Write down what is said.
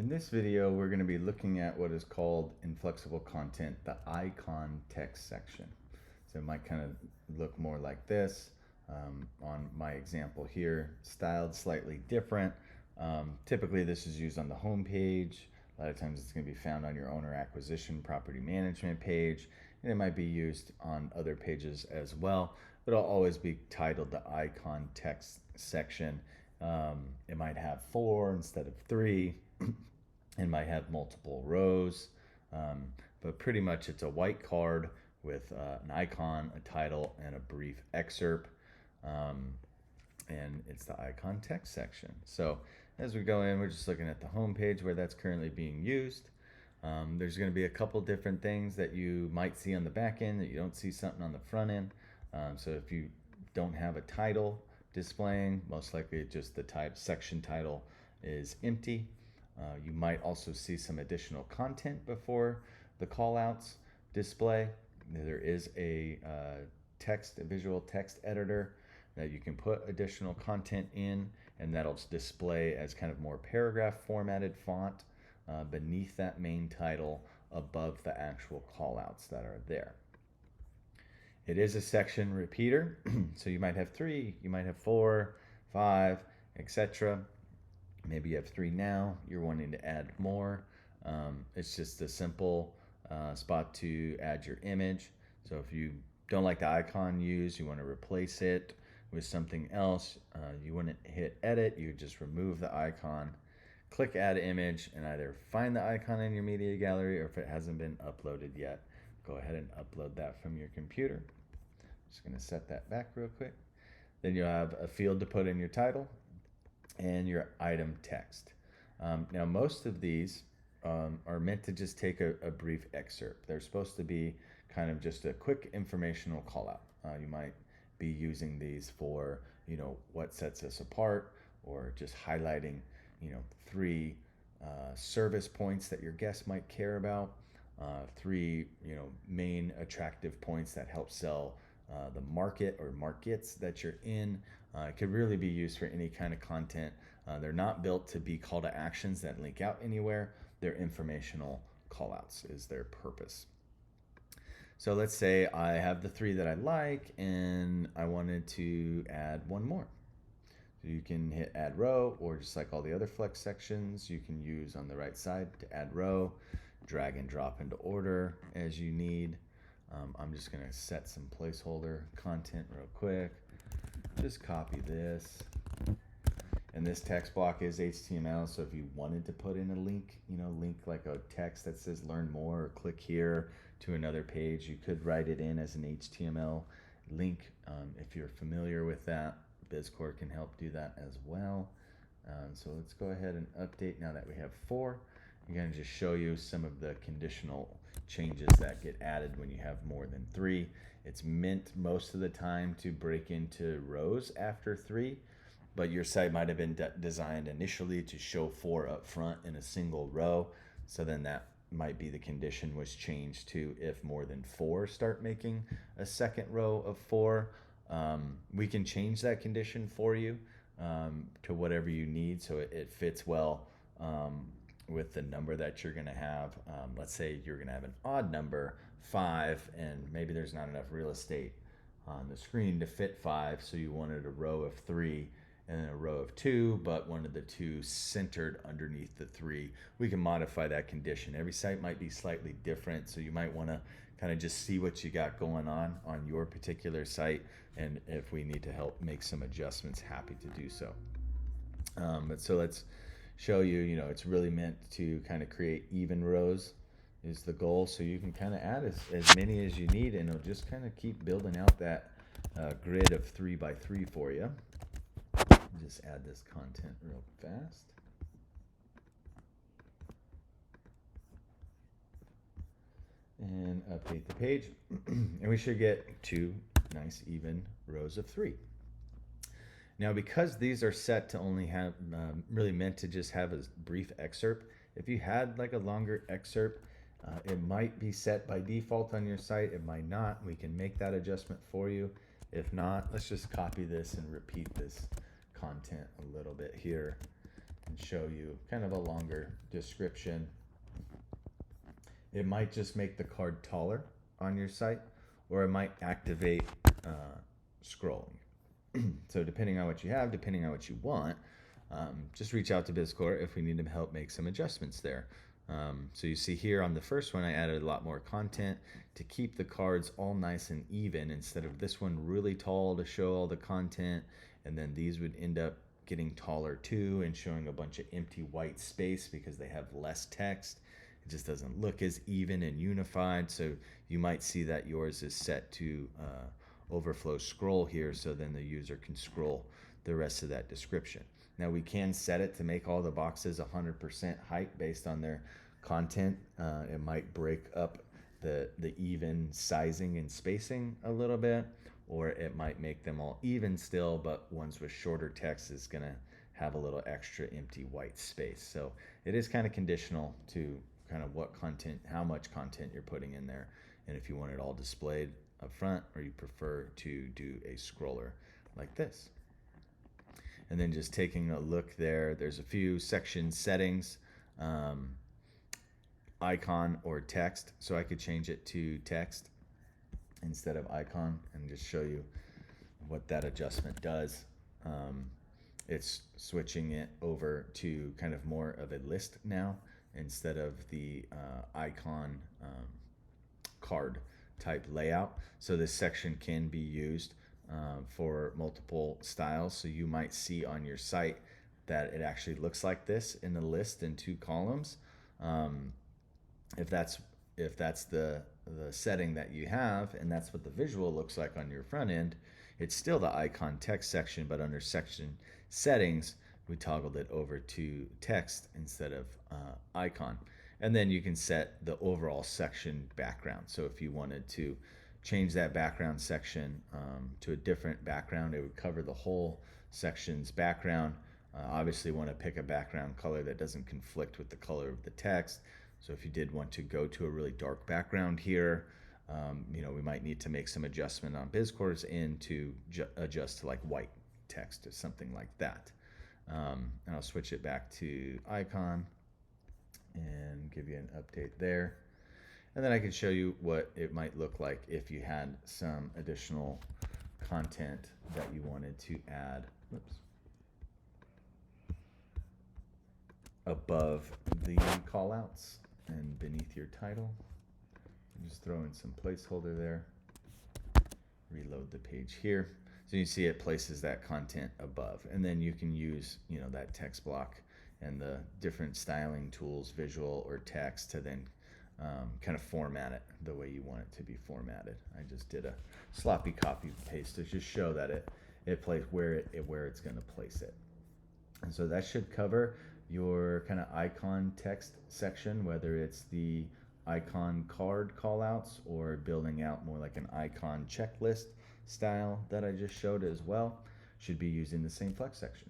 In this video, we're going to be looking at what is called inflexible content, the icon text section. So it might kind of look more like this on my example here, styled slightly different. Typically, this is used on the home page. A lot of times it's going to be found on your owner acquisition property management page, and it might be used on other pages as well, but it'll always be titled the icon text section. It might have 4 instead of 3. It might have multiple rows, but pretty much it's a white card with an icon, a title, and a brief excerpt. And it's the icon text section. So as we go in, we're just looking at the home page where that's currently being used. There's going to be a couple different things that you might see on the back end that you don't see something on the front end. So if you don't have a title displaying, most likely just the section title is empty. You might also see some additional content before the callouts display. There is a visual text editor that you can put additional content in, and that'll display as kind of more paragraph formatted font beneath that main title above the actual callouts that are there. It is a section repeater, so you might have 3, you might have 4, 5, etc. Maybe you have 3 now, you're wanting to add more. It's just a simple spot to add your image. So if you don't like the icon used, you want to replace it with something else, you wouldn't hit edit, you just remove the icon, click add image, and either find the icon in your media gallery, or if it hasn't been uploaded yet, go ahead and upload that from your computer. Just going to set that back real quick. Then you'll have a field to put in your title and your item text. Now most of these are meant to just take a brief excerpt. They're supposed to be kind of just a quick informational call out. You might be using these for, what sets us apart, or just highlighting, 3 service points that your guests might care about, 3, main attractive points that help sell the market or markets that you're in. It could really be used for any kind of content. They're not built to be call to actions that link out anywhere. They're informational call outs is their purpose. So let's say I have the 3 that I like and I wanted to add one more. So you can hit add row, or just like all the other flex sections, you can use on the right side to add row, drag and drop into order as you need. I'm just going to set some placeholder content real quick. Just copy this. And this text block is HTML, so if you wanted to put in a link, link like a text that says learn more, or click here to another page, you could write it in as an HTML link. If you're familiar with that, BizCore can help do that as well. So let's go ahead and update now that we have 4. I'm going to just show you some of the conditional changes that get added when you have more than 3. It's meant most of the time to break into rows after 3, but your site might have been designed initially to show 4 up front in a single row. So then that might be the condition was changed to if more than 4 start making a second row of 4. We can change that condition for you to whatever you need so it fits well with the number that you're going to have. Let's say you're going to have an odd number, 5, and maybe there's not enough real estate on the screen to fit 5, so you wanted a row of 3 and then a row of 2, but wanted the 2 centered underneath the 3. We can modify that condition. Every site might be slightly different, so you might want to kind of just see what you got going on your particular site, and if we need to help make some adjustments, happy to do so. But so let's show you, it's really meant to kind of create even rows is the goal, so you can kind of add as many as you need, and it'll just kind of keep building out that grid of 3 by 3 for you. Just add this content real fast. And update the page. And we should get 2 nice even rows of 3. Now, because these are set to only have, really meant to just have a brief excerpt, if you had like a longer excerpt, it might be set by default on your site. It might not. We can make that adjustment for you. If not, let's just copy this and repeat this content a little bit here and show you kind of a longer description. It might just make the card taller on your site, or it might activate scrolling. So depending on what you have, depending on what you want, just reach out to BizCore if we need to help make some adjustments there. So you see here on the first one, I added a lot more content to keep the cards all nice and even, instead of this one really tall to show all the content, and then these would end up getting taller too and showing a bunch of empty white space because they have less text. It just doesn't look as even and unified. So you might see that yours is set to overflow scroll here, so then the user can scroll the rest of that description. Now we can set it to make all the boxes 100% height based on their content. It might break up the even sizing and spacing a little bit, or it might make them all even still, but ones with shorter text is gonna have a little extra empty white space. So it is kind of conditional to kind of what content, how much content you're putting in there, and if you want it all displayed up front, or you prefer to do a scroller like this. And then just taking a look there, there's a few section settings, icon or text. So I could change it to text instead of icon and just show you what that adjustment does. It's switching it over to kind of more of a list now instead of the icon card type layout. So this section can be used for multiple styles. So you might see on your site that it actually looks like this in the list in 2 columns. If that's the setting that you have, and that's what the visual looks like on your front end, it's still the icon text section, but under section settings, we toggled it over to text instead of icon. And then you can set the overall section background. So if you wanted to change that background section to a different background, it would cover the whole section's background. Obviously want to pick a background color that doesn't conflict with the color of the text. So if you did want to go to a really dark background here, we might need to make some adjustment on BizCore's end to adjust to like white text or something like that. And I'll switch it back to icon and give you an update there. And then I can show you what it might look like if you had some additional content that you wanted to add above the callouts and beneath your title. Just throw in some placeholder there. Reload the page here. So you see it places that content above. And then you can use, that text block and the different styling tools, visual or text, to then kind of format it the way you want it to be formatted. I just did a sloppy copy paste to just show that it plays where it's going to place it. And so that should cover your kind of icon text section, whether it's the icon card callouts or building out more like an icon checklist style that I just showed as well. Should be using the same flex section.